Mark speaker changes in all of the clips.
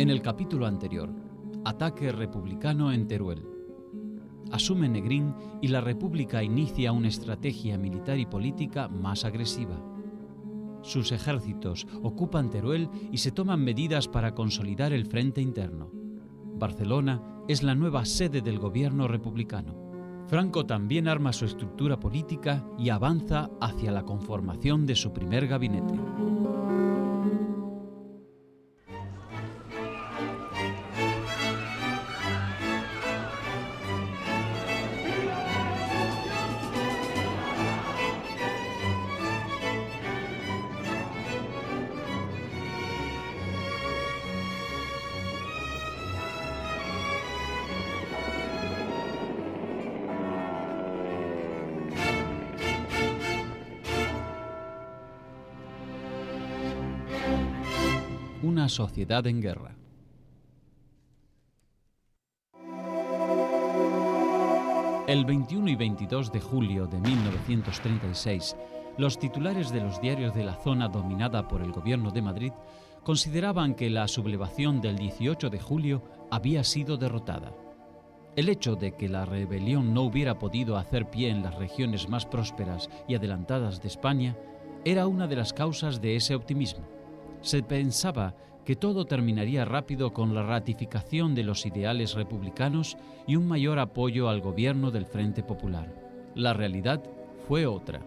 Speaker 1: En el capítulo anterior, ataque republicano en Teruel. Asume Negrín y la República inicia una estrategia militar y política más agresiva. Sus ejércitos ocupan Teruel y se toman medidas para consolidar el frente interno. Barcelona es la nueva sede del gobierno republicano. Franco también arma su estructura política y avanza hacia la conformación de su primer gabinete. Una sociedad en guerra. El 21 y 22 de julio de 1936, los titulares de los diarios de la zona dominada por el gobierno de Madrid consideraban que la sublevación del 18 de julio había sido derrotada. El hecho de que la rebelión no hubiera podido hacer pie en las regiones más prósperas y adelantadas de España era una de las causas de ese optimismo. Se pensaba que todo terminaría rápido con la ratificación de los ideales republicanos y un mayor apoyo al gobierno del Frente Popular. La realidad fue otra.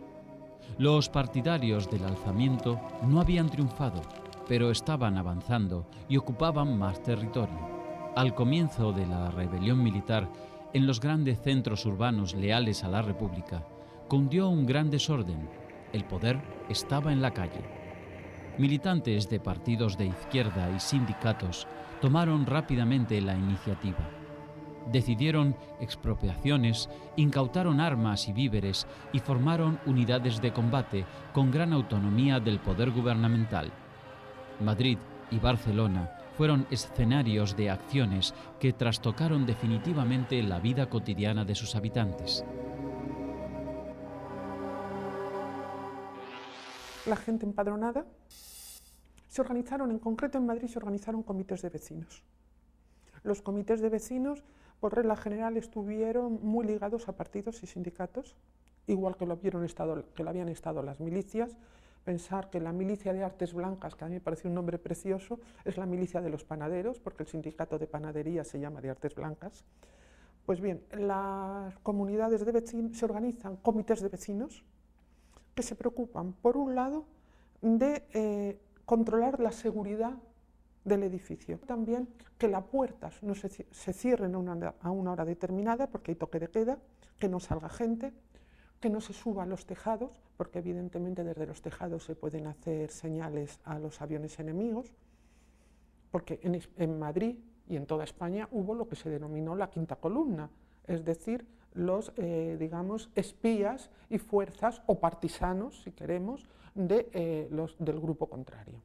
Speaker 1: Los partidarios del alzamiento no habían triunfado, pero estaban avanzando y ocupaban más territorio. Al comienzo de la rebelión militar, en los grandes centros urbanos leales a la República, cundió un gran desorden. El poder estaba en la calle. Militantes de partidos de izquierda y sindicatos tomaron rápidamente la iniciativa. Decidieron expropiaciones, incautaron armas y víveres y formaron unidades de combate con gran autonomía del poder gubernamental. Madrid y Barcelona fueron escenarios de acciones que trastocaron definitivamente la vida cotidiana de sus habitantes.
Speaker 2: La gente empadronada se organizaron, en concreto en Madrid se organizaron comités de vecinos. Los comités de vecinos, por regla general, estuvieron muy ligados a partidos y sindicatos, igual que lo habían estado las milicias. Pensar que la milicia de Artes Blancas, que a mí me parece un nombre precioso, es la milicia de los panaderos, porque el sindicato de panadería se llama de Artes Blancas. Pues bien, las comunidades de vecinos se organizan comités de vecinos que se preocupan, por un lado, de controlar la seguridad del edificio. También que las puertas no se cierren a una hora determinada, porque hay toque de queda, que no salga gente, que no se suba a los tejados, porque evidentemente desde los tejados se pueden hacer señales a los aviones enemigos, porque en Madrid y en toda España hubo lo que se denominó la quinta columna, es decir, los, espías y fuerzas o partisanos, si queremos, del grupo contrario.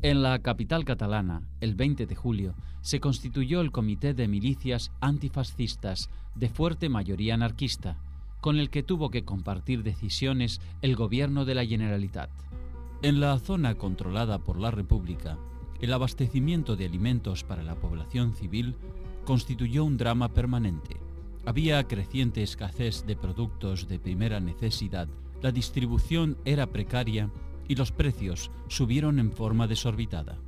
Speaker 1: En la capital catalana, el 20 de julio, se constituyó el Comité de Milicias Antifascistas de fuerte mayoría anarquista, con el que tuvo que compartir decisiones el gobierno de la Generalitat. En la zona controlada por la República, el abastecimiento de alimentos para la población civil constituyó un drama permanente. Había creciente escasez de productos de primera necesidad, la distribución era precaria y los precios subieron en forma desorbitada.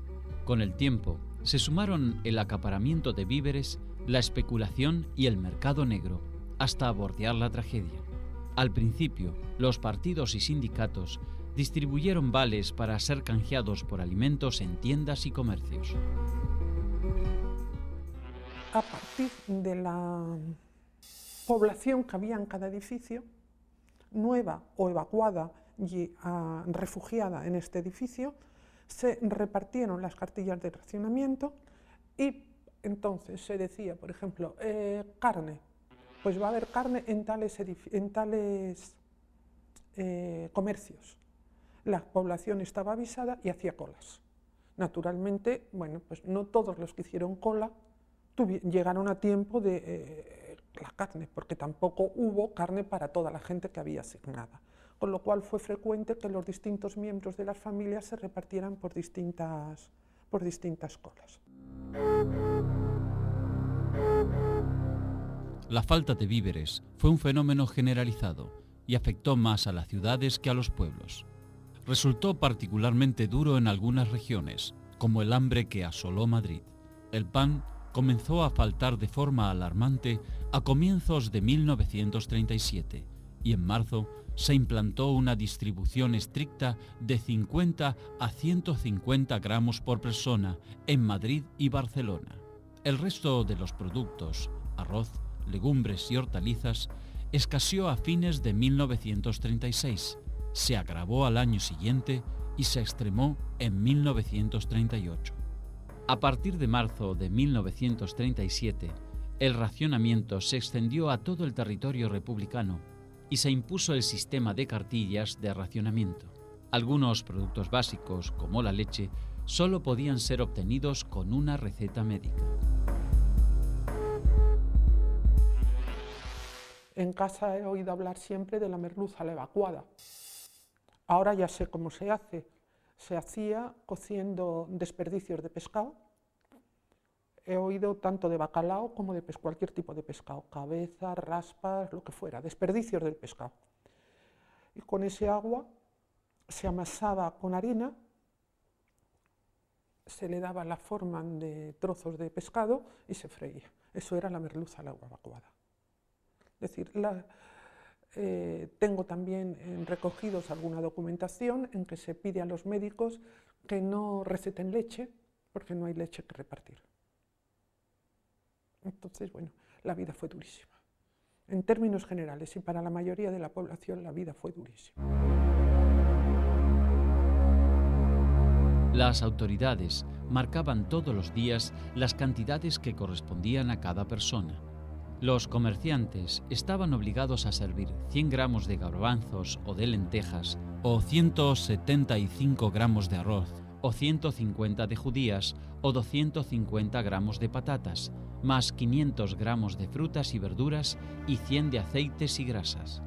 Speaker 1: Con el tiempo, se sumaron el acaparamiento de víveres, la especulación y el mercado negro, hasta bordear la tragedia. Al principio, los partidos y sindicatos distribuyeron vales para ser canjeados por alimentos en tiendas y comercios.
Speaker 2: A partir de la población que había en cada edificio, nueva o evacuada y refugiada en este edificio, se repartieron las cartillas de racionamiento y entonces se decía, por ejemplo, carne, pues va a haber carne en tales comercios. La población estaba avisada y hacía colas. Naturalmente, pues no todos los que hicieron cola llegaron a tiempo de la carne, porque tampoco hubo carne para toda la gente que había asignada. con lo cual fue frecuente que los distintos miembros de las familias se repartieran por distintas colas.
Speaker 1: La falta de víveres fue un fenómeno generalizado y afectó más a las ciudades que a los pueblos. Resultó particularmente duro en algunas regiones, como el hambre que asoló Madrid. El pan comenzó a faltar de forma alarmante a comienzos de 1937 y en marzo se implantó una distribución estricta de 50 a 150 gramos por persona en Madrid y Barcelona. El resto de los productos, arroz, legumbres y hortalizas, escaseó a fines de 1936, se agravó al año siguiente y se extremó en 1938. A partir de marzo de 1937, el racionamiento se extendió a todo el territorio republicano y se impuso el sistema de cartillas de racionamiento. Algunos productos básicos, como la leche, solo podían ser obtenidos con una receta médica.
Speaker 2: En casa he oído hablar siempre de la merluza a la evacuada. Ahora ya sé cómo se hace. Se hacía cociendo desperdicios de pescado. He oído tanto de bacalao como de cualquier tipo de pescado, cabezas, raspas, lo que fuera, desperdicios del pescado. Y con ese agua se amasaba con harina, se le daba la forma de trozos de pescado y se freía. Eso era la merluza a la evacuada. Es decir, tengo también recogidos alguna documentación en que se pide a los médicos que no receten leche porque no hay leche que repartir. Entonces, bueno, la vida fue durísima. En términos generales y para la mayoría de la población la vida fue durísima.
Speaker 1: Las autoridades marcaban todos los días las cantidades que correspondían a cada persona. Los comerciantes estaban obligados a servir 100 gramos de garbanzos o de lentejas, o 175 gramos de arroz, o 150 de judías, o 250 gramos de patatas, más 500 gramos de frutas y verduras y 100 de aceites y grasas.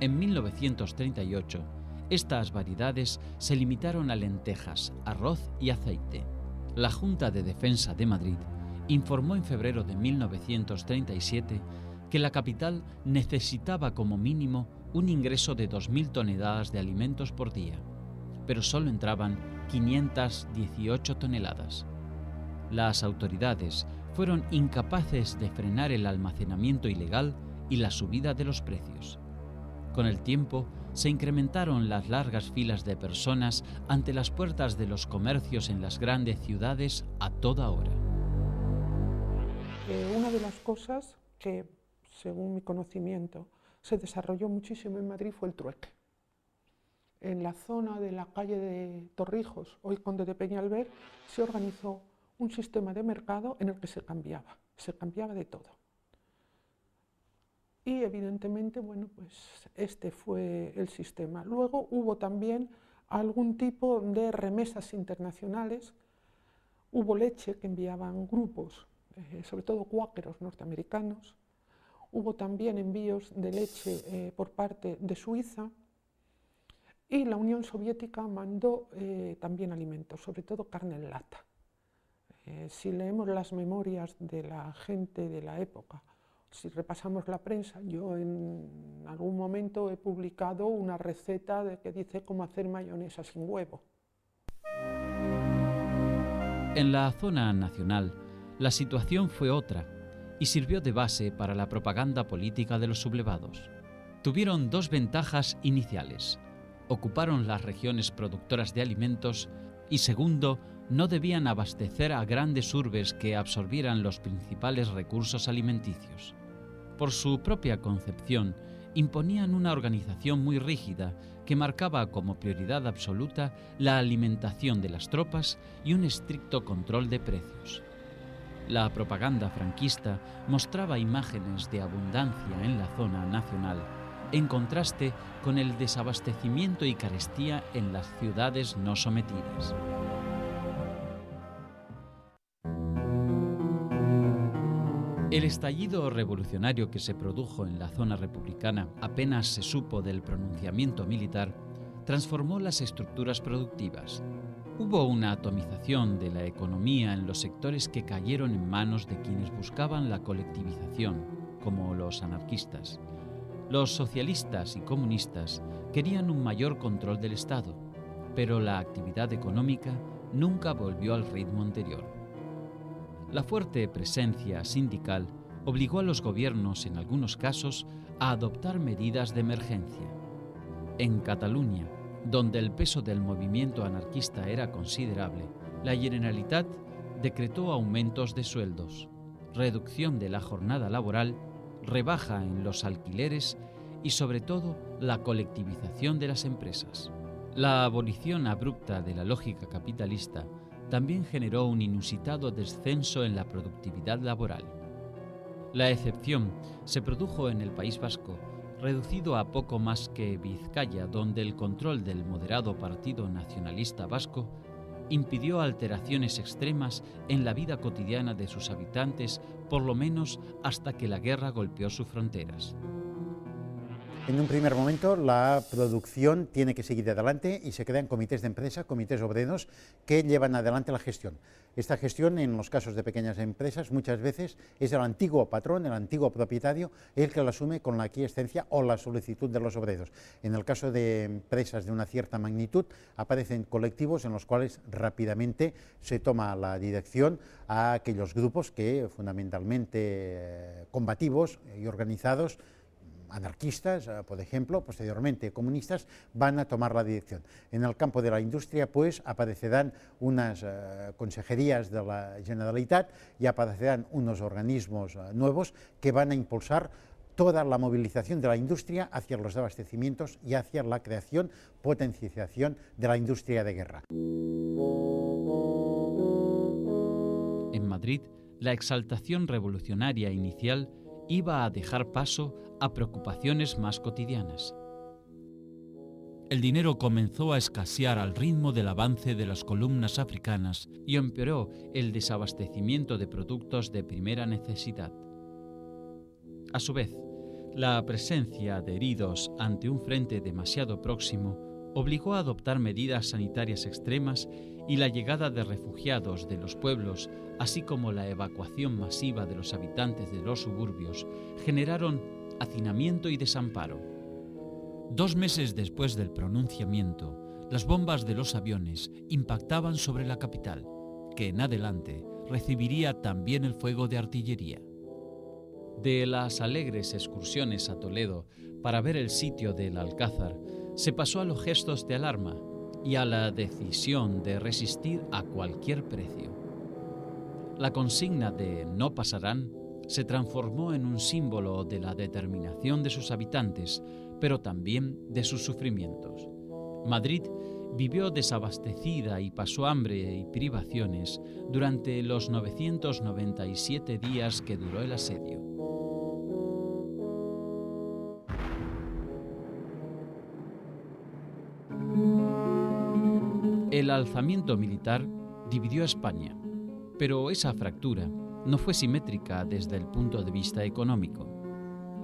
Speaker 1: En 1938, estas variedades se limitaron a lentejas, arroz y aceite. La Junta de Defensa de Madrid informó en febrero de 1937 que la capital necesitaba como mínimo un ingreso de 2.000 toneladas de alimentos por día, pero solo entraban 518 toneladas. Las autoridades fueron incapaces de frenar el almacenamiento ilegal y la subida de los precios. Con el tiempo, se incrementaron las largas filas de personas ante las puertas de los comercios en las grandes ciudades a toda hora.
Speaker 2: Una de las cosas que, según mi conocimiento, se desarrolló muchísimo en Madrid fue el trueque. En la zona de la calle de Torrijos, hoy Conde de Peñalver, se organizó un sistema de mercado en el que se cambiaba de todo. Y evidentemente, bueno, pues este fue el sistema. Luego hubo también algún tipo de remesas internacionales, hubo leche que enviaban grupos, sobre todo cuáqueros norteamericanos, hubo también envíos de leche por parte de Suiza y la Unión Soviética mandó también alimentos, sobre todo carne en lata. Si leemos las memorias de la gente de la época, si repasamos la prensa, yo en algún momento he publicado una receta que dice cómo hacer mayonesa sin huevo.
Speaker 1: En la zona nacional, la situación fue otra y sirvió de base para la propaganda política de los sublevados. Tuvieron dos ventajas iniciales: ocuparon las regiones productoras de alimentos y, segundo, no debían abastecer a grandes urbes que absorbieran los principales recursos alimenticios. Por su propia concepción, imponían una organización muy rígida que marcaba como prioridad absoluta la alimentación de las tropas y un estricto control de precios. La propaganda franquista mostraba imágenes de abundancia en la zona nacional, en contraste con el desabastecimiento y carestía en las ciudades no sometidas. El estallido revolucionario que se produjo en la zona republicana apenas se supo del pronunciamiento militar, transformó las estructuras productivas. Hubo una atomización de la economía en los sectores que cayeron en manos de quienes buscaban la colectivización, como los anarquistas. Los socialistas y comunistas querían un mayor control del Estado, pero la actividad económica nunca volvió al ritmo anterior. La fuerte presencia sindical obligó a los gobiernos, en algunos casos, a adoptar medidas de emergencia. En Cataluña, donde el peso del movimiento anarquista era considerable, la Generalitat decretó aumentos de sueldos, reducción de la jornada laboral, rebaja en los alquileres y, sobre todo, la colectivización de las empresas. La abolición abrupta de la lógica capitalista también generó un inusitado descenso en la productividad laboral. La excepción se produjo en el País Vasco, reducido a poco más que Vizcaya, donde el control del moderado Partido Nacionalista Vasco impidió alteraciones extremas en la vida cotidiana de sus habitantes, por lo menos hasta que la guerra golpeó sus fronteras.
Speaker 3: En un primer momento la producción tiene que seguir adelante y se crean comités de empresa, comités obreros que llevan adelante la gestión. Esta gestión, en los casos de pequeñas empresas, muchas veces es el antiguo patrón, el antiguo propietario, el que la asume con la aquiescencia o la solicitud de los obreros. En el caso de empresas de una cierta magnitud, aparecen colectivos en los cuales rápidamente se toma la dirección a aquellos grupos que, fundamentalmente combativos y organizados, anarquistas, por ejemplo, posteriormente comunistas, van a tomar la dirección. En el campo de la industria, pues, aparecerán unas consejerías de la Generalitat y aparecerán unos organismos nuevos que van a impulsar toda la movilización de la industria hacia los abastecimientos y hacia la creación, potenciación de la industria de guerra.
Speaker 1: En Madrid, la exaltación revolucionaria inicial iba a dejar paso a preocupaciones más cotidianas. El dinero comenzó a escasear al ritmo del avance de las columnas africanas y empeoró el desabastecimiento de productos de primera necesidad. A su vez, la presencia de heridos ante un frente demasiado próximo obligó a adoptar medidas sanitarias extremas y la llegada de refugiados de los pueblos, así como la evacuación masiva de los habitantes de los suburbios, generaron hacinamiento y desamparo. 2 meses después del pronunciamiento, las bombas de los aviones impactaban sobre la capital, que en adelante recibiría también el fuego de artillería. De las alegres excursiones a Toledo para ver el sitio del Alcázar, se pasó a los gestos de alarma y a la decisión de resistir a cualquier precio. La consigna de "no pasarán" se transformó en un símbolo de la determinación de sus habitantes, pero también de sus sufrimientos. Madrid vivió desabastecida y pasó hambre y privaciones durante los 997 días que duró el asedio. El alzamiento militar dividió a España, pero esa fractura no fue simétrica desde el punto de vista económico.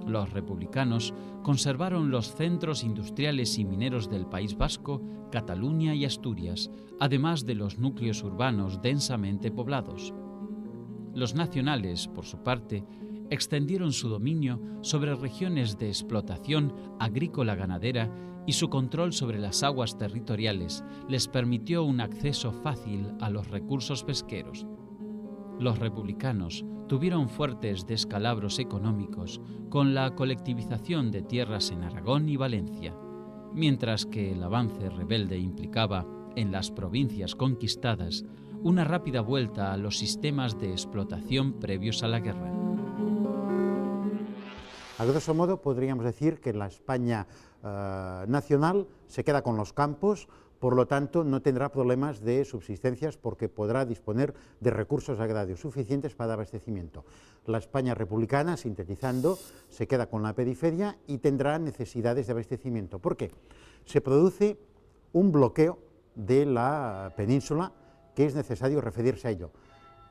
Speaker 1: Los republicanos conservaron los centros industriales y mineros del País Vasco, Cataluña y Asturias, además de los núcleos urbanos densamente poblados. Los nacionales, por su parte, extendieron su dominio sobre regiones de explotación agrícola-ganadera y su control sobre las aguas territoriales les permitió un acceso fácil a los recursos pesqueros. Los republicanos tuvieron fuertes descalabros económicos con la colectivización de tierras en Aragón y Valencia, mientras que el avance rebelde implicaba, en las provincias conquistadas, una rápida vuelta a los sistemas de explotación previos a la guerra.
Speaker 3: A grosso modo podríamos decir que la España nacional se queda con los campos, por lo tanto no tendrá problemas de subsistencias porque podrá disponer de recursos agrarios suficientes para abastecimiento. La España republicana, sintetizando, se queda con la periferia y tendrá necesidades de abastecimiento. ¿Por qué? Se produce un bloqueo de la península que es necesario referirse a ello.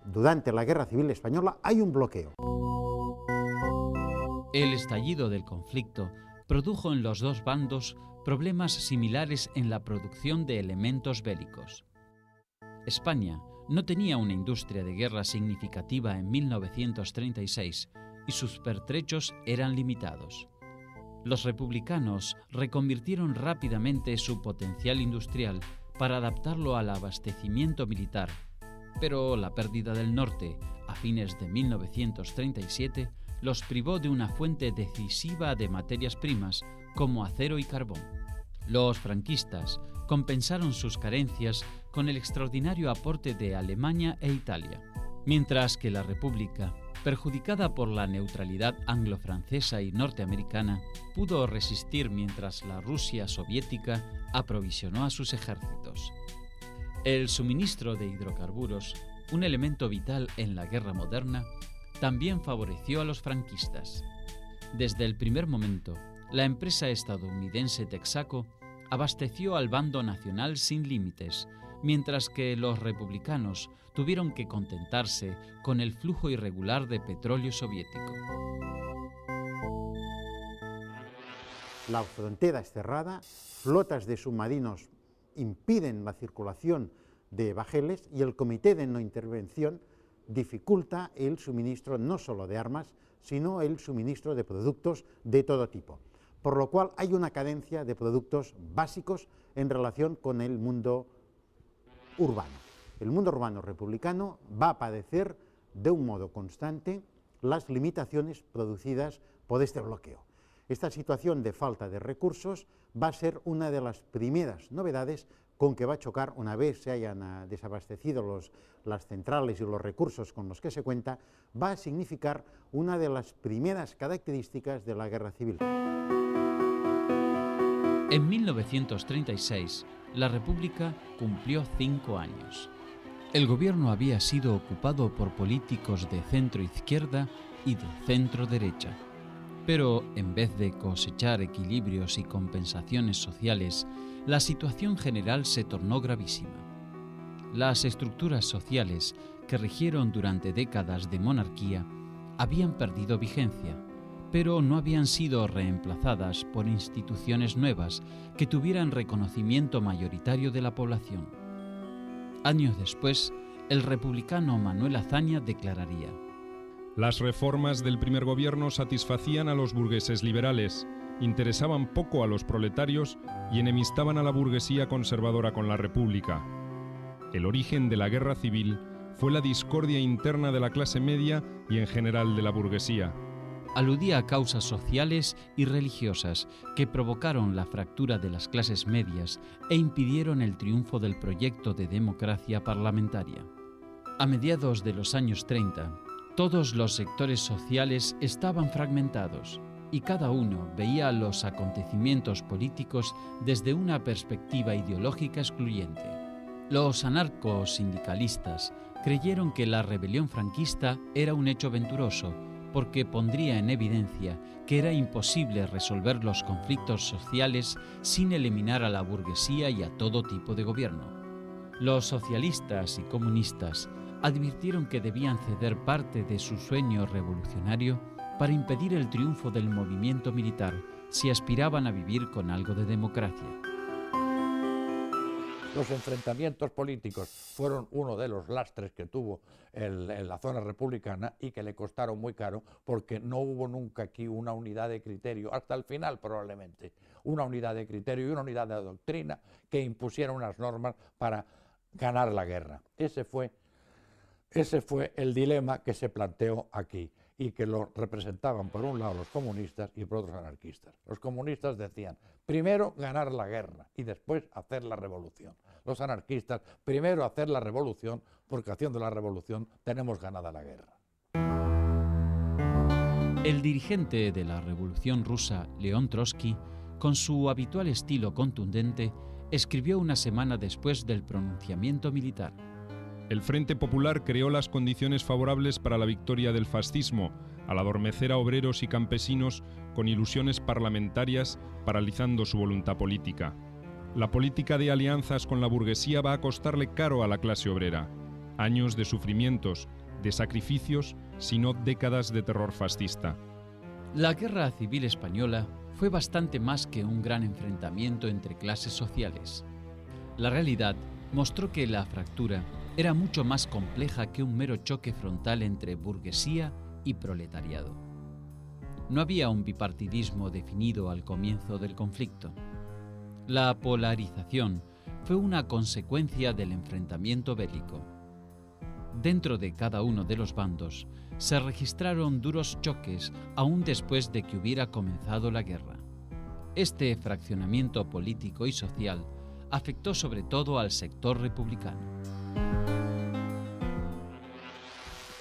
Speaker 3: Durante la Guerra Civil Española hay un bloqueo.
Speaker 1: El estallido del conflicto produjo en los dos bandos problemas similares en la producción de elementos bélicos. España no tenía una industria de guerra significativa en 1936 y sus pertrechos eran limitados. Los republicanos reconvirtieron rápidamente su potencial industrial para adaptarlo al abastecimiento militar, pero la pérdida del norte a fines de 1937 los privó de una fuente decisiva de materias primas como acero y carbón. Los franquistas compensaron sus carencias con el extraordinario aporte de Alemania e Italia, mientras que la República, perjudicada por la neutralidad anglo-francesa y norteamericana, pudo resistir mientras la Rusia soviética aprovisionó a sus ejércitos. El suministro de hidrocarburos, un elemento vital en la guerra moderna, también favoreció a los franquistas. Desde el primer momento, la empresa estadounidense Texaco abasteció al bando nacional sin límites, mientras que los republicanos tuvieron que contentarse con el flujo irregular de petróleo soviético.
Speaker 3: La frontera es cerrada, flotas de submarinos impiden la circulación de bajeles y el Comité de No Intervención dificulta el suministro no solo de armas, sino el suministro de productos de todo tipo. Por lo cual hay una carencia de productos básicos en relación con el mundo urbano. El mundo urbano republicano va a padecer de un modo constante las limitaciones producidas por este bloqueo. Esta situación de falta de recursos va a ser una de las primeras novedades con que va a chocar una vez se hayan desabastecido las centrales y los recursos con los que se cuenta, va a significar una de las primeras características de la guerra civil.
Speaker 1: En 1936, la República cumplió 5 años. El gobierno había sido ocupado por políticos de centro-izquierda y de centro-derecha. Pero en vez de cosechar equilibrios y compensaciones sociales, la situación general se tornó gravísima. Las estructuras sociales que rigieron durante décadas de monarquía habían perdido vigencia, pero no habían sido reemplazadas por instituciones nuevas que tuvieran reconocimiento mayoritario de la población. Años después, el republicano Manuel Azaña declararía:
Speaker 4: las reformas del primer gobierno satisfacían a los burgueses liberales, interesaban poco a los proletarios y enemistaban a la burguesía conservadora con la República. El origen de la guerra civil fue la discordia interna de la clase media y en general de la burguesía.
Speaker 1: Aludía a causas sociales y religiosas que provocaron la fractura de las clases medias e impidieron el triunfo del proyecto de democracia parlamentaria. A mediados de los años 30, todos los sectores sociales estaban fragmentados y cada uno veía los acontecimientos políticos desde una perspectiva ideológica excluyente. Los anarcosindicalistas creyeron que la rebelión franquista era un hecho venturoso porque pondría en evidencia que era imposible resolver los conflictos sociales sin eliminar a la burguesía y a todo tipo de gobierno. Los socialistas y comunistas advirtieron que debían ceder parte de su sueño revolucionario para impedir el triunfo del movimiento militar si aspiraban a vivir con algo de democracia.
Speaker 5: Los enfrentamientos políticos fueron uno de los lastres que tuvo la zona republicana y que le costaron muy caro porque no hubo nunca aquí una unidad de criterio, hasta el final probablemente, una unidad de criterio y una unidad de doctrina que impusiera unas normas para ganar la guerra. Ese fue el dilema que se planteó aquí y que lo representaban por un lado los comunistas y por otros anarquistas. Los comunistas decían, primero ganar la guerra y después hacer la revolución. Los anarquistas, primero hacer la revolución, porque haciendo la revolución tenemos ganada la guerra.
Speaker 1: El dirigente de la Revolución Rusa, León Trotsky, con su habitual estilo contundente, escribió una semana después del pronunciamiento militar:
Speaker 4: el Frente Popular creó las condiciones favorables para la victoria del fascismo, al adormecer a obreros y campesinos con ilusiones parlamentarias, paralizando su voluntad política. La política de alianzas con la burguesía va a costarle caro a la clase obrera. Años de sufrimientos, de sacrificios, sino décadas de terror fascista.
Speaker 1: La Guerra Civil Española fue bastante más que un gran enfrentamiento entre clases sociales. La realidad mostró que la fractura era mucho más compleja que un mero choque frontal entre burguesía y proletariado. No había un bipartidismo definido al comienzo del conflicto. La polarización fue una consecuencia del enfrentamiento bélico. Dentro de cada uno de los bandos se registraron duros choques aún después de que hubiera comenzado la guerra. Este fraccionamiento político y social afectó sobre todo al sector republicano.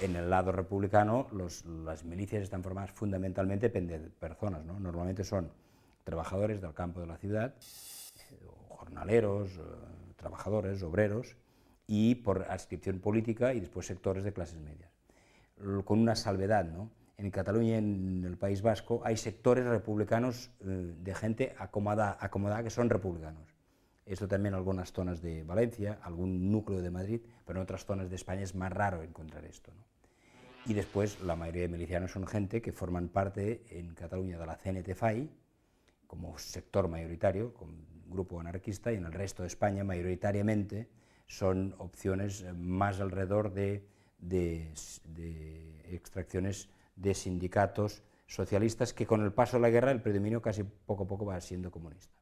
Speaker 6: En el lado republicano, las milicias están formadas fundamentalmente de personas, ¿no? Normalmente son trabajadores del campo de la ciudad, jornaleros, trabajadores, obreros, y por adscripción política, y después sectores de clases medias. Con una salvedad, ¿no? En Cataluña y en el País Vasco hay sectores republicanos de gente acomodada que son republicanos. Esto también en algunas zonas de Valencia, algún núcleo de Madrid, pero en otras zonas de España es más raro encontrar esto, ¿no? Y después la mayoría de milicianos son gente que forman parte en Cataluña de la CNT-FAI, como sector mayoritario, como grupo anarquista, y en el resto de España mayoritariamente son opciones más alrededor de extracciones de sindicatos socialistas, que con el paso de la guerra el predominio casi poco a poco va siendo comunista.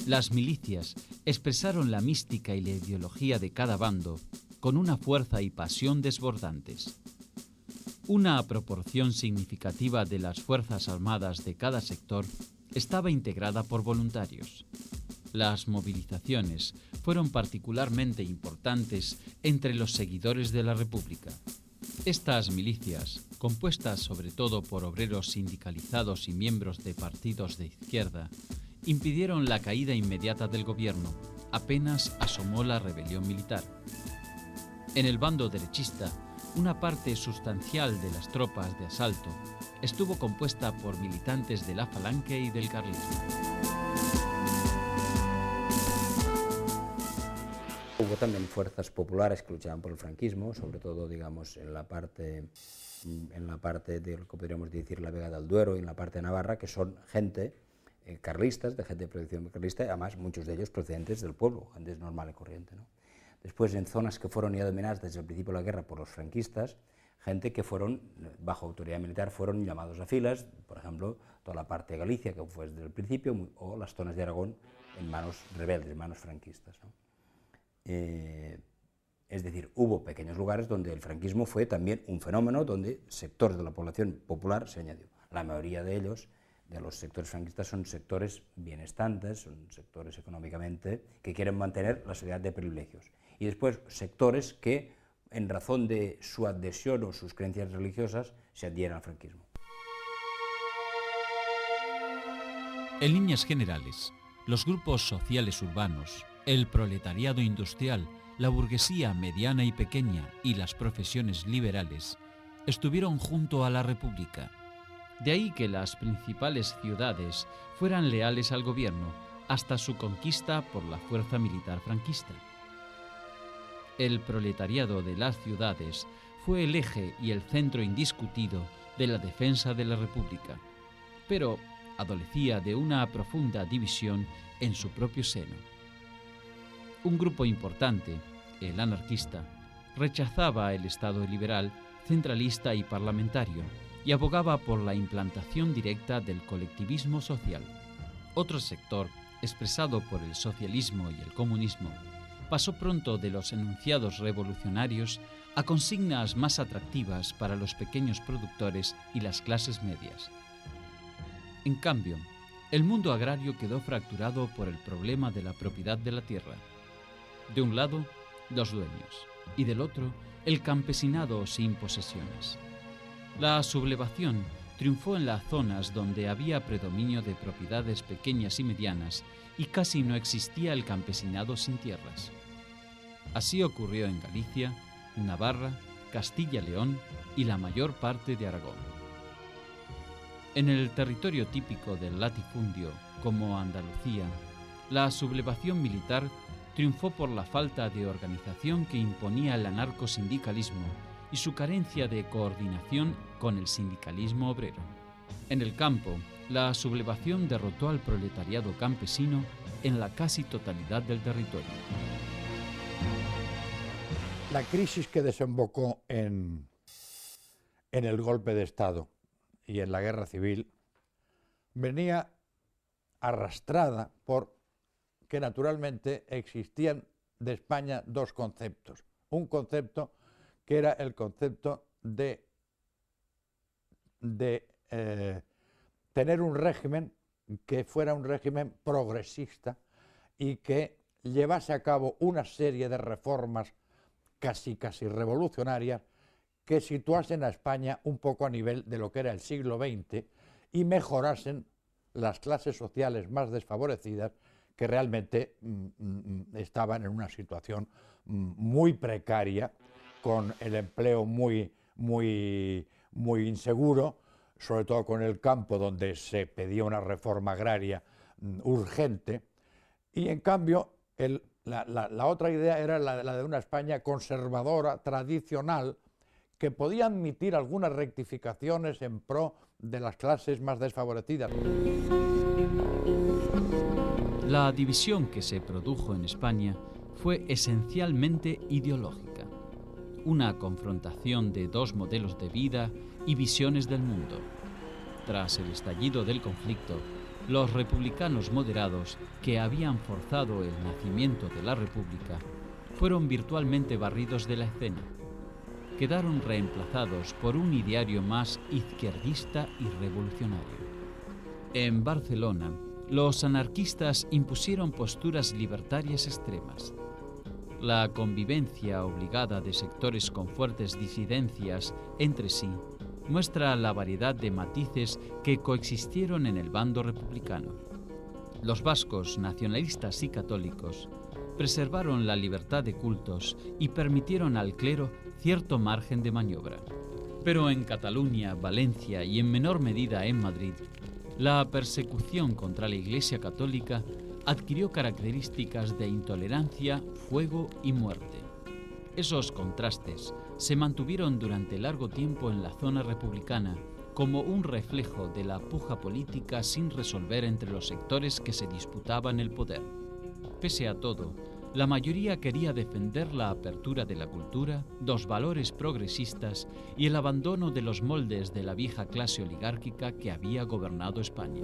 Speaker 1: Las milicias expresaron la mística y la ideología de cada bando con una fuerza y pasión desbordantes. Una proporción significativa de las fuerzas armadas de cada sector estaba integrada por voluntarios. Las movilizaciones fueron particularmente importantes entre los seguidores de la República. Estas milicias, compuestas sobre todo por obreros sindicalizados y miembros de partidos de izquierda, impidieron la caída inmediata del gobierno, apenas asomó la rebelión militar. En el bando derechista, una parte sustancial de las tropas de asalto estuvo compuesta por militantes de la Falange y del carlismo.
Speaker 6: Hubo también fuerzas populares que luchaban por el franquismo, sobre todo, digamos, en la parte de lo que podríamos decir la Vega del Duero y en la parte de Navarra, que son gente carlistas, de gente de producción carlista, y además muchos de ellos procedentes del pueblo, gente normal y corriente, ¿no? Después, en zonas que fueron ya dominadas desde el principio de la guerra por los franquistas, gente que fueron, bajo autoridad militar, fueron llamados a filas, por ejemplo, toda la parte de Galicia, que fue desde el principio, o las zonas de Aragón en manos rebeldes, en manos franquistas, ¿no? Es decir, hubo pequeños lugares donde el franquismo fue también un fenómeno, donde sectores de la población popular se añadió. La mayoría de ellos, de los sectores franquistas, son sectores bienestantes, son sectores económicamente que quieren mantener la sociedad de privilegios. Y después sectores que, en razón de su adhesión o sus creencias religiosas, se adhieren al franquismo.
Speaker 1: En líneas generales, los grupos sociales urbanos, el proletariado industrial, la burguesía mediana y pequeña y las profesiones liberales estuvieron junto a la República. De ahí que las principales ciudades fueran leales al gobierno hasta su conquista por la fuerza militar franquista. El proletariado de las ciudades fue el eje y el centro indiscutido de la defensa de la República, pero adolecía de una profunda división en su propio seno. Un grupo importante, el anarquista, rechazaba el Estado liberal, centralista y parlamentario y abogaba por la implantación directa del colectivismo social. Otro sector, expresado por el socialismo y el comunismo, pasó pronto de los enunciados revolucionarios a consignas más atractivas para los pequeños productores y las clases medias. En cambio, el mundo agrario quedó fracturado por el problema de la propiedad de la tierra. De un lado, los dueños, y del otro, el campesinado sin posesiones. La sublevación triunfó en las zonas donde había predominio de propiedades pequeñas y medianas y casi no existía el campesinado sin tierras. Así ocurrió en Galicia, Navarra, Castilla-León y la mayor parte de Aragón. En el territorio típico del latifundio, como Andalucía, la sublevación militar triunfó por la falta de organización que imponía el anarcosindicalismo y su carencia de coordinación con el sindicalismo obrero. En el campo, la sublevación derrotó al proletariado campesino en la casi totalidad del territorio.
Speaker 5: La crisis que desembocó en el golpe de Estado y en la guerra civil venía arrastrada por que naturalmente existían de España dos conceptos. Un concepto que era el concepto de tener un régimen que fuera un régimen progresista y que llevase a cabo una serie de reformas casi revolucionarias que situasen a España un poco a nivel de lo que era el siglo XX y mejorasen las clases sociales más desfavorecidas que realmente estaban en una situación muy precaria, con el empleo muy inseguro, sobre todo con el campo, donde se pedía una reforma agraria urgente, y en cambio la otra idea era la de una España conservadora, tradicional, que podía admitir algunas rectificaciones en pro de las clases más desfavorecidas.
Speaker 1: La división que se produjo en España fue esencialmente ideológica, una confrontación de dos modelos de vida y visiones del mundo. Tras el estallido del conflicto, los republicanos moderados, que habían forzado el nacimiento de la República, fueron virtualmente barridos de la escena. Quedaron reemplazados por un ideario más izquierdista y revolucionario. En Barcelona, los anarquistas impusieron posturas libertarias extremas. La convivencia obligada de sectores con fuertes disidencias entre sí muestra la variedad de matices que coexistieron en el bando republicano. Los vascos, nacionalistas y católicos, preservaron la libertad de cultos y permitieron al clero cierto margen de maniobra. Pero en Cataluña, Valencia y en menor medida en Madrid, la persecución contra la Iglesia católica adquirió características de intolerancia, fuego y muerte. Esos contrastes se mantuvieron durante largo tiempo en la zona republicana como un reflejo de la puja política sin resolver entre los sectores que se disputaban el poder. Pese a todo, la mayoría quería defender la apertura de la cultura, los valores progresistas y el abandono de los moldes de la vieja clase oligárquica que había gobernado España.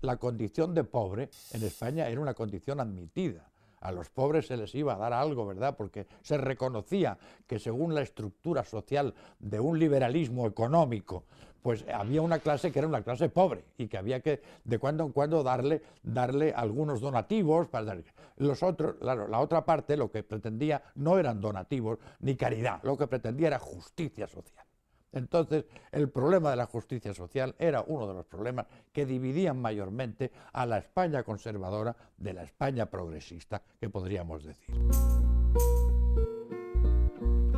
Speaker 5: La condición de pobre en España era una condición admitida. A los pobres se les iba a dar algo, ¿verdad? Porque se reconocía que según la estructura social de un liberalismo económico, pues había una clase que era una clase pobre y que había que de cuando en cuando darle algunos donativos. Los otros, claro, la otra parte lo que pretendía no eran donativos ni caridad, lo que pretendía era justicia social. Entonces, el problema de la justicia social era uno de los problemas que dividían mayormente a la España conservadora de la España progresista, que podríamos decir.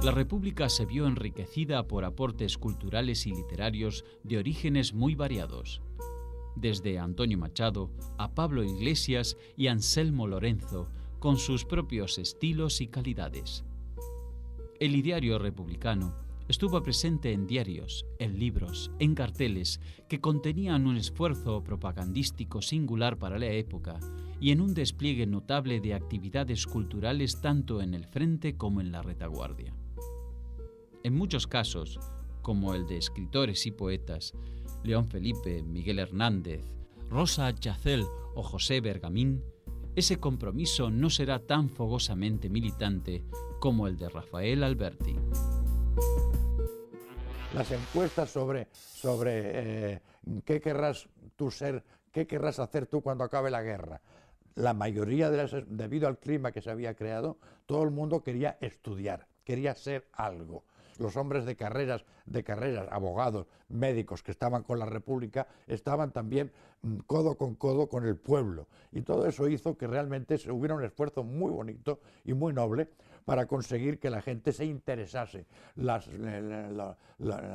Speaker 1: La República se vio enriquecida por aportes culturales y literarios de orígenes muy variados, desde Antonio Machado a Pablo Iglesias y Anselmo Lorenzo, con sus propios estilos y calidades. El ideario republicano estuvo presente en diarios, en libros, en carteles que contenían un esfuerzo propagandístico singular para la época y en un despliegue notable de actividades culturales tanto en el frente como en la retaguardia. En muchos casos, como el de escritores y poetas, León Felipe, Miguel Hernández, Rosa Chacel o José Bergamín, ese compromiso no será tan fogosamente militante como el de Rafael Alberti.
Speaker 5: Las encuestas sobre qué querrás tú ser, qué querrás hacer tú cuando acabe la guerra, la mayoría debido al clima que se había creado, todo el mundo quería estudiar, quería ser algo. Los hombres de carreras, abogados, médicos que estaban con la República, estaban también codo con el pueblo. Y todo eso hizo que realmente hubiera un esfuerzo muy bonito y muy noble para conseguir que la gente se interesase.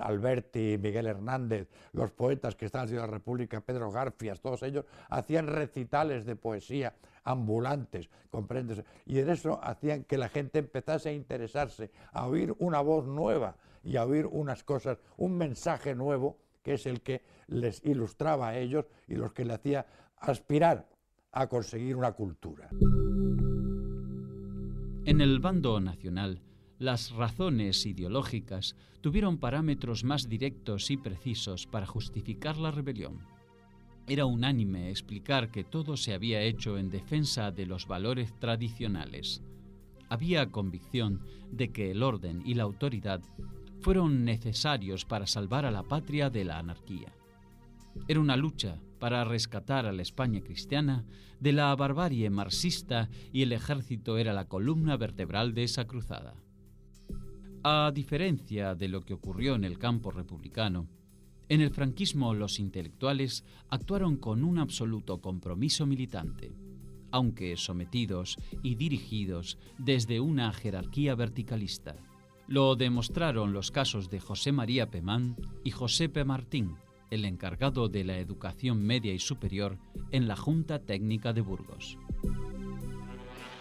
Speaker 5: Alberti, Miguel Hernández, los poetas que estaban haciendo la República, Pedro Garfias, todos ellos hacían recitales de poesía ambulantes, ¿comprendes? Y en eso hacían que la gente empezase a interesarse, a oír una voz nueva y a oír unas cosas, un mensaje nuevo, que es el que les ilustraba a ellos y los que le hacía aspirar a conseguir una cultura.
Speaker 1: En el bando nacional, las razones ideológicas tuvieron parámetros más directos y precisos para justificar la rebelión. Era unánime explicar que todo se había hecho en defensa de los valores tradicionales. Había convicción de que el orden y la autoridad fueron necesarios para salvar a la patria de la anarquía. Era una lucha para rescatar a la España cristiana de la barbarie marxista y el ejército era la columna vertebral de esa cruzada. A diferencia de lo que ocurrió en el campo republicano, en el franquismo los intelectuales actuaron con un absoluto compromiso militante, aunque sometidos y dirigidos desde una jerarquía verticalista. Lo demostraron los casos de José María Pemán y José P. Martín, el encargado de la educación media y superior en la Junta Técnica de Burgos.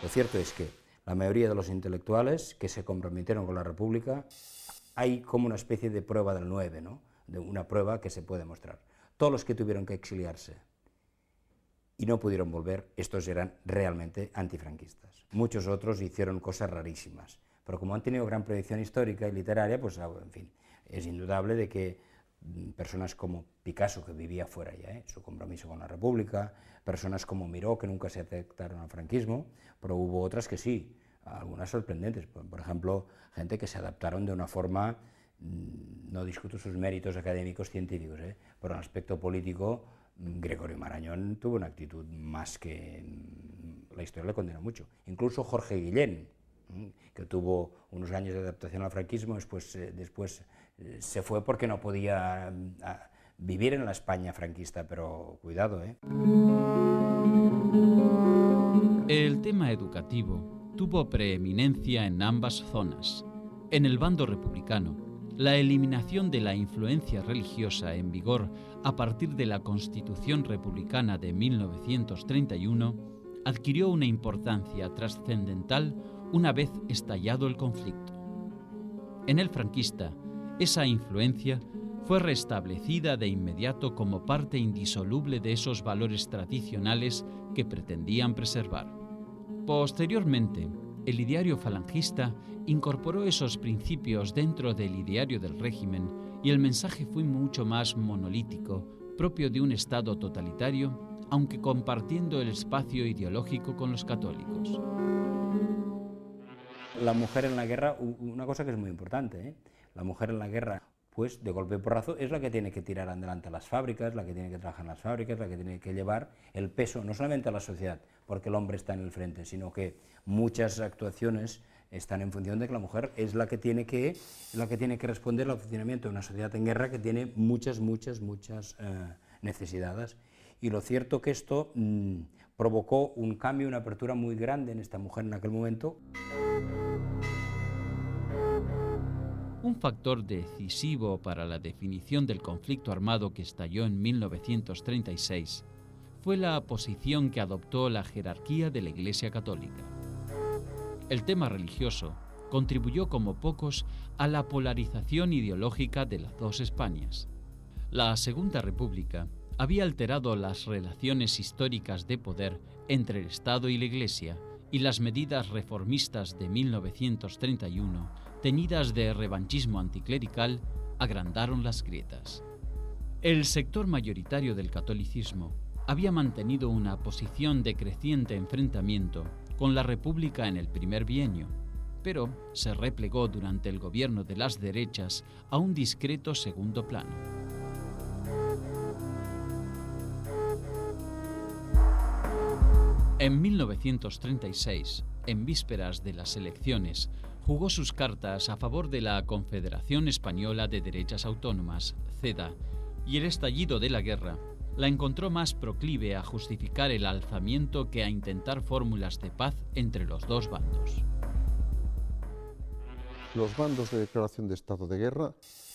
Speaker 6: Lo cierto es que la mayoría de los intelectuales que se comprometieron con la República, hay como una especie de prueba del 9, ¿no? De una prueba que se puede mostrar. Todos los que tuvieron que exiliarse y no pudieron volver, estos eran realmente antifranquistas. Muchos otros hicieron cosas rarísimas, pero como han tenido gran proyección histórica y literaria, pues en fin, es indudable de que personas como Picasso, que vivía fuera ya, su compromiso con la República, personas como Miró, que nunca se aceptaron al franquismo, pero hubo otras que sí, algunas sorprendentes, por ejemplo, gente que se adaptaron de una forma, no discuto sus méritos académicos científicos, pero en el aspecto político, Gregorio Marañón tuvo una actitud más que la historia le condenó mucho. Incluso Jorge Guillén, que tuvo unos años de adaptación al franquismo, después se fue porque no podía vivir en la España franquista, pero cuidado,
Speaker 1: El tema educativo tuvo preeminencia en ambas zonas. En el bando republicano, la eliminación de la influencia religiosa en vigor a partir de la Constitución Republicana de 1931 adquirió una importancia trascendental una vez estallado el conflicto. En el franquista, esa influencia fue restablecida de inmediato como parte indisoluble de esos valores tradicionales que pretendían preservar. Posteriormente, el ideario falangista incorporó esos principios dentro del ideario del régimen y el mensaje fue mucho más monolítico, propio de un Estado totalitario, aunque compartiendo el espacio ideológico con los católicos.
Speaker 6: La mujer en la guerra, una cosa que es muy importante, la mujer en la guerra, pues de golpe y porrazo, es la que tiene que tirar adelante las fábricas, la que tiene que trabajar en las fábricas, la que tiene que llevar el peso, no solamente a la sociedad, porque el hombre está en el frente, sino que muchas actuaciones están en función de que la mujer es la que tiene que responder al funcionamiento de una sociedad en guerra que tiene muchas necesidades. Y lo cierto que esto provocó un cambio, una apertura muy grande en esta mujer en aquel momento.
Speaker 1: Un factor decisivo para la definición del conflicto armado que estalló en 1936 fue la posición que adoptó la jerarquía de la Iglesia Católica. El tema religioso contribuyó como pocos a la polarización ideológica de las dos Españas. La Segunda República había alterado las relaciones históricas de poder entre el Estado y la Iglesia, y las medidas reformistas de 1931, teñidas de revanchismo anticlerical, agrandaron las grietas. El sector mayoritario del catolicismo había mantenido una posición de creciente enfrentamiento con la República en el primer bienio, pero se replegó durante el gobierno de las derechas a un discreto segundo plano. En 1936, en vísperas de las elecciones, jugó sus cartas a favor de la Confederación Española de Derechas Autónomas, CEDA, y el estallido de la guerra la encontró más proclive a justificar el alzamiento que a intentar fórmulas de paz entre los dos bandos.
Speaker 7: los bandos de declaración de estado de guerra,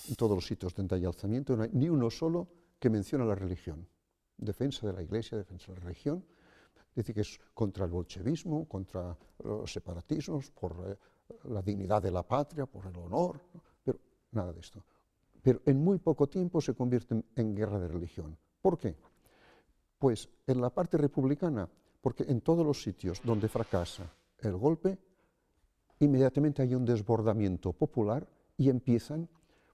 Speaker 7: en todos los sitios donde hay alzamiento, no hay ni uno solo que menciona la religión. Defensa de la Iglesia, defensa de la religión. Dice que es contra el bolchevismo, contra los separatismos, por la dignidad de la patria, por el honor, ¿no? Pero nada de esto. Pero en muy poco tiempo se convierte en guerra de religión. ¿Por qué? Pues en la parte republicana, porque en todos los sitios donde fracasa el golpe, inmediatamente hay un desbordamiento popular y empiezan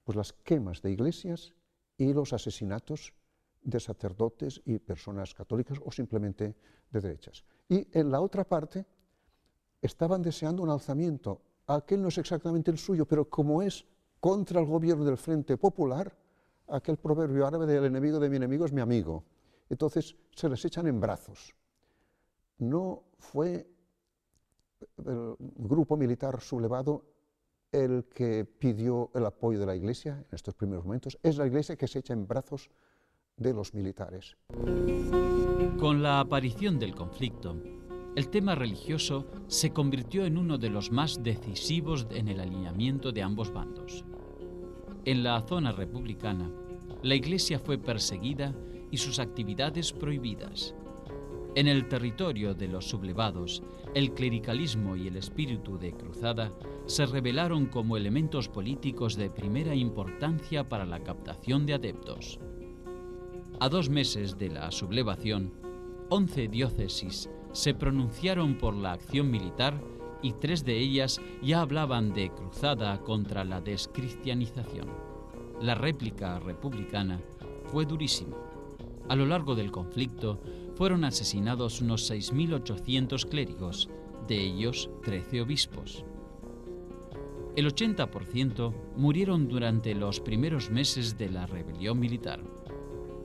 Speaker 7: pues, las quemas de iglesias y los asesinatos de sacerdotes y personas católicas o simplemente de derechas. Y en la otra parte estaban deseando un alzamiento. Aquel no es exactamente el suyo, pero como es contra el gobierno del Frente Popular, aquel proverbio árabe del enemigo de mi enemigo es mi amigo. Entonces se les echan en brazos. No fue el grupo militar sublevado el que pidió el apoyo de la Iglesia en estos primeros momentos, es la Iglesia que se echa en brazos de los militares.
Speaker 1: Con la aparición del conflicto, el tema religioso se convirtió en uno de los más decisivos en el alineamiento de ambos bandos. En la zona republicana, la Iglesia fue perseguida y sus actividades prohibidas. En el territorio de los sublevados, el clericalismo y el espíritu de cruzada se revelaron como elementos políticos de primera importancia para la captación de adeptos. A 2 meses de la sublevación, 11 diócesis se pronunciaron por la acción militar y 3 de ellas ya hablaban de cruzada contra la descristianización. La réplica republicana fue durísima. A lo largo del conflicto fueron asesinados unos 6.800 clérigos, de ellos 13 obispos. El 80% murieron durante los primeros meses de la rebelión militar.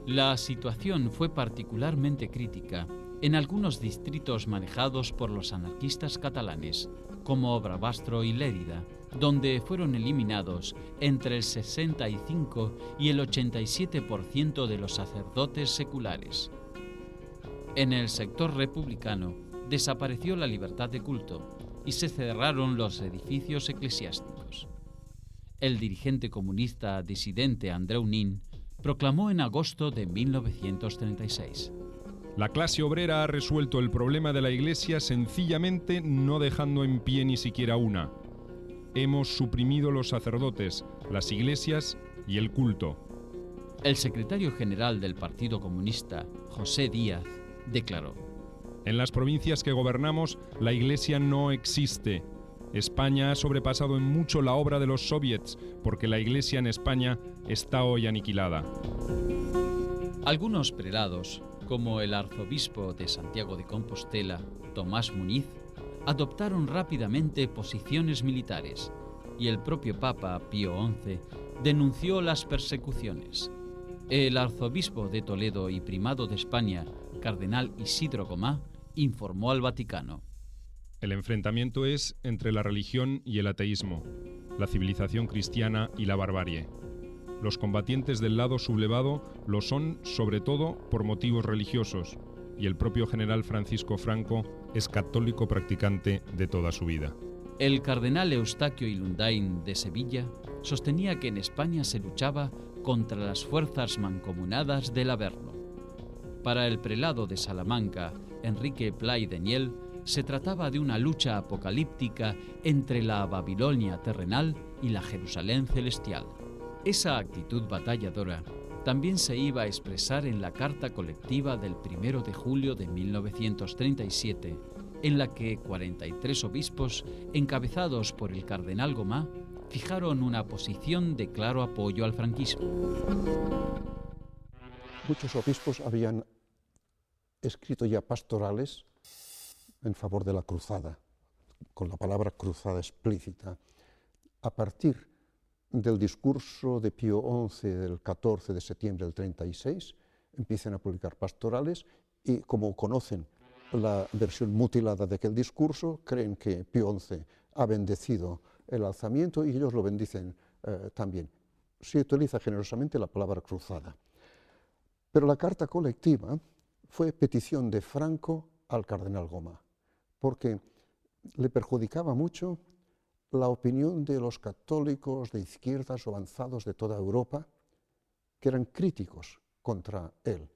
Speaker 1: La situación fue particularmente crítica en algunos distritos manejados por los anarquistas catalanes, como Barbastro y Lérida, donde fueron eliminados entre el 65 y el 87% de los sacerdotes seculares. En el sector republicano desapareció la libertad de culto y se cerraron los edificios eclesiásticos. El dirigente comunista disidente Andreu Nin proclamó en agosto de 1936:
Speaker 4: La clase obrera ha resuelto el problema de la Iglesia sencillamente no dejando en pie ni siquiera una. Hemos suprimido los sacerdotes, las iglesias y el culto.
Speaker 1: El secretario general del Partido Comunista, José Díaz, declaró:
Speaker 4: En las provincias que gobernamos, la Iglesia no existe. España ha sobrepasado en mucho la obra de los soviets, porque la Iglesia en España está hoy aniquilada.
Speaker 1: Algunos prelados, como el arzobispo de Santiago de Compostela, Tomás Muñiz, adoptaron rápidamente posiciones militares, y el propio Papa Pío XI denunció las persecuciones. El arzobispo de Toledo y primado de España, cardenal Isidro Gomá, informó al Vaticano:
Speaker 4: El enfrentamiento es entre la religión y el ateísmo, la civilización cristiana y la barbarie. Los combatientes del lado sublevado lo son sobre todo por motivos religiosos, y el propio general Francisco Franco es católico practicante de toda su vida.
Speaker 1: El cardenal Eustaquio Ilundain de Sevilla sostenía que en España se luchaba contra las fuerzas mancomunadas del Averno. Para el prelado de Salamanca, Enrique Play de Niel, se trataba de una lucha apocalíptica entre la Babilonia terrenal y la Jerusalén celestial. Esa actitud batalladora también se iba a expresar en la carta colectiva del 1 de julio de 1937, en la que 43 obispos, encabezados por el cardenal Gomá, fijaron una posición de claro apoyo al franquismo.
Speaker 7: Muchos obispos habían escrito ya pastorales en favor de la cruzada, con la palabra cruzada explícita. A partir del discurso de Pío XI del 14 de septiembre del 36, empiezan a publicar pastorales y, como conocen la versión mutilada de aquel discurso, creen que Pío XI ha bendecido el alzamiento y ellos lo bendicen también. Se utiliza generosamente la palabra cruzada. Pero la carta colectiva fue petición de Franco al cardenal Gomá, porque le perjudicaba mucho la opinión de los católicos de izquierdas o avanzados de toda Europa, que eran críticos contra él.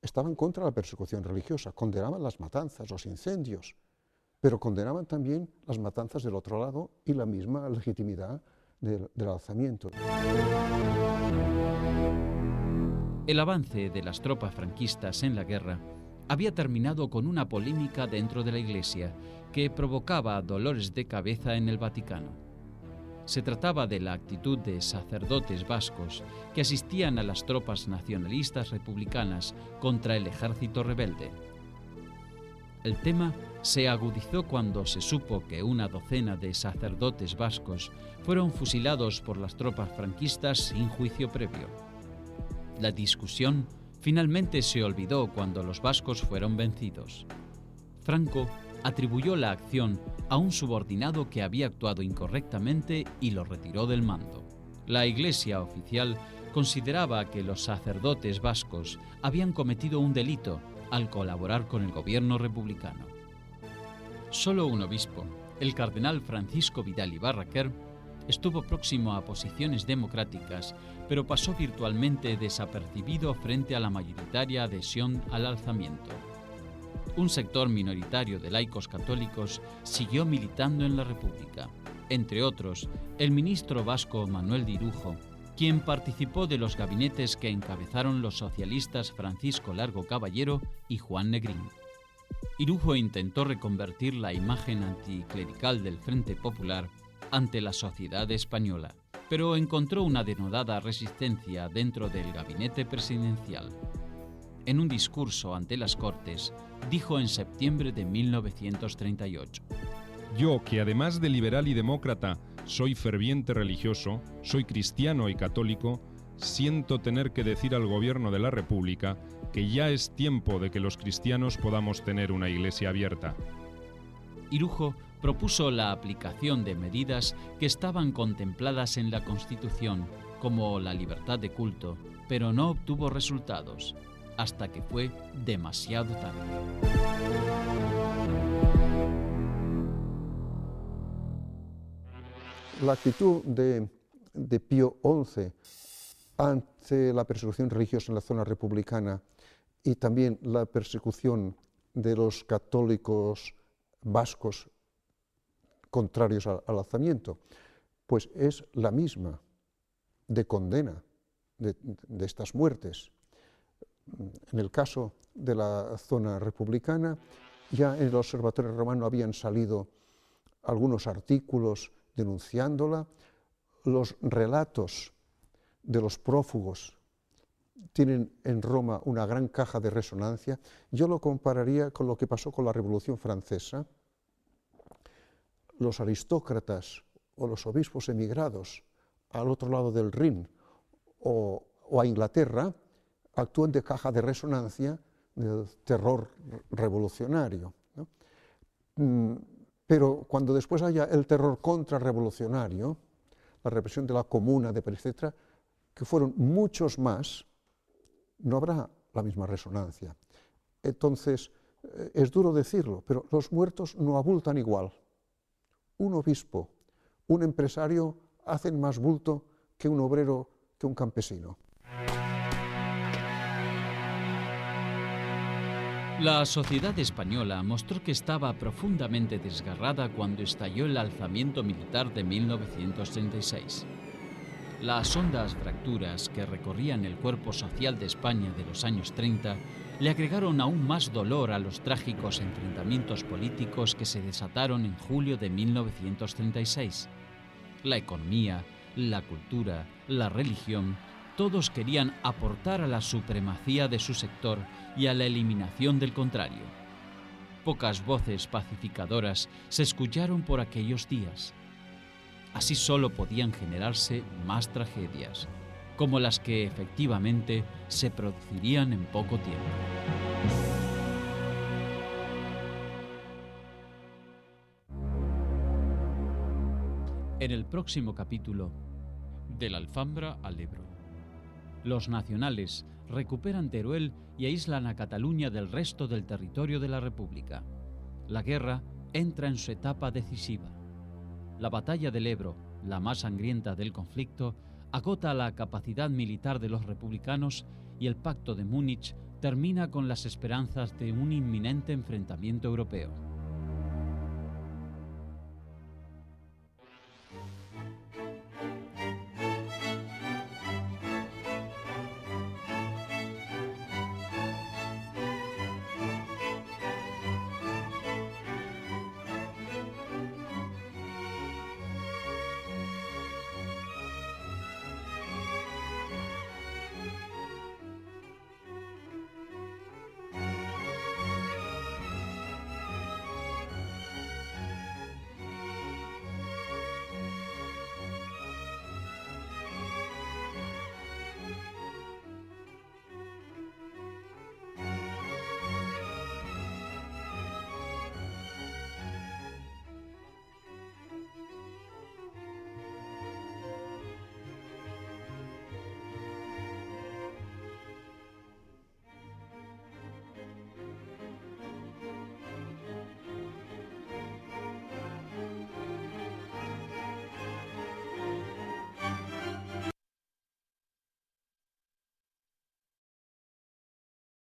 Speaker 7: Estaban contra la persecución religiosa, condenaban las matanzas, los incendios, pero condenaban también las matanzas del otro lado y la misma legitimidad del alzamiento.
Speaker 1: El avance de las tropas franquistas en la guerra había terminado con una polémica dentro de la Iglesia que provocaba dolores de cabeza en el Vaticano. Se trataba de la actitud de sacerdotes vascos que asistían a las tropas nacionalistas republicanas contra el ejército rebelde. El tema se agudizó cuando se supo que una docena de sacerdotes vascos fueron fusilados por las tropas franquistas sin juicio previo. La discusión finalmente se olvidó cuando los vascos fueron vencidos. Franco atribuyó la acción a un subordinado que había actuado incorrectamente y lo retiró del mando. La Iglesia oficial consideraba que los sacerdotes vascos habían cometido un delito al colaborar con el gobierno republicano. Solo un obispo, el cardenal Francisco Vidal y Barraquer, estuvo próximo a posiciones democráticas, pero pasó virtualmente desapercibido frente a la mayoritaria adhesión al alzamiento. Un sector minoritario de laicos católicos siguió militando en la República, entre otros el ministro vasco Manuel de Irujo, quien participó de los gabinetes que encabezaron los socialistas Francisco Largo Caballero y Juan Negrín. Irujo intentó reconvertir la imagen anticlerical del Frente Popular ante la sociedad española, pero encontró una denodada resistencia dentro del gabinete presidencial. En un discurso ante las Cortes, dijo en septiembre de 1938:
Speaker 4: Yo, que además de liberal y demócrata, soy ferviente religioso, soy cristiano y católico, siento tener que decir al gobierno de la República que ya es tiempo de que los cristianos podamos tener una iglesia abierta.
Speaker 1: Irujo propuso la aplicación de medidas que estaban contempladas en la Constitución, como la libertad de culto, pero no obtuvo resultados, hasta que fue demasiado tarde.
Speaker 7: La actitud de Pío XI ante la persecución religiosa en la zona republicana y también la persecución de los católicos vascos contrarios al alzamiento, pues es la misma, de condena de estas muertes. En el caso de la zona republicana, ya en el Observatorio Romano habían salido algunos artículos denunciándola. Los relatos de los prófugos tienen en Roma una gran caja de resonancia. Yo lo compararía con lo que pasó con la Revolución Francesa. Los aristócratas o los obispos emigrados al otro lado del Rin o a Inglaterra actúan de caja de resonancia del terror revolucionario, ¿no? Pero cuando después haya el terror contrarrevolucionario, la represión de la Comuna, etcétera, que fueron muchos más, no habrá la misma resonancia. Entonces, es duro decirlo, pero los muertos no abultan igual. Un obispo, un empresario hacen más bulto que un obrero, que un campesino.
Speaker 1: La sociedad española mostró que estaba profundamente desgarrada cuando estalló el alzamiento militar de 1936. Las hondas fracturas que recorrían el cuerpo social de España de los años 30 le agregaron aún más dolor a los trágicos enfrentamientos políticos que se desataron en julio de 1936. La economía, la cultura, la religión, todos querían aportar a la supremacía de su sector y a la eliminación del contrario. Pocas voces pacificadoras se escucharon por aquellos días. Así solo podían generarse más tragedias, como las que efectivamente se producirían en poco tiempo. En el próximo capítulo, de la Alfambra al Ebro, los nacionales recuperan Teruel y aíslan a Cataluña del resto del territorio de la República. La guerra entra en su etapa decisiva. La batalla del Ebro, la más sangrienta del conflicto, agota la capacidad militar de los republicanos y el Pacto de Múnich termina con las esperanzas de un inminente enfrentamiento europeo.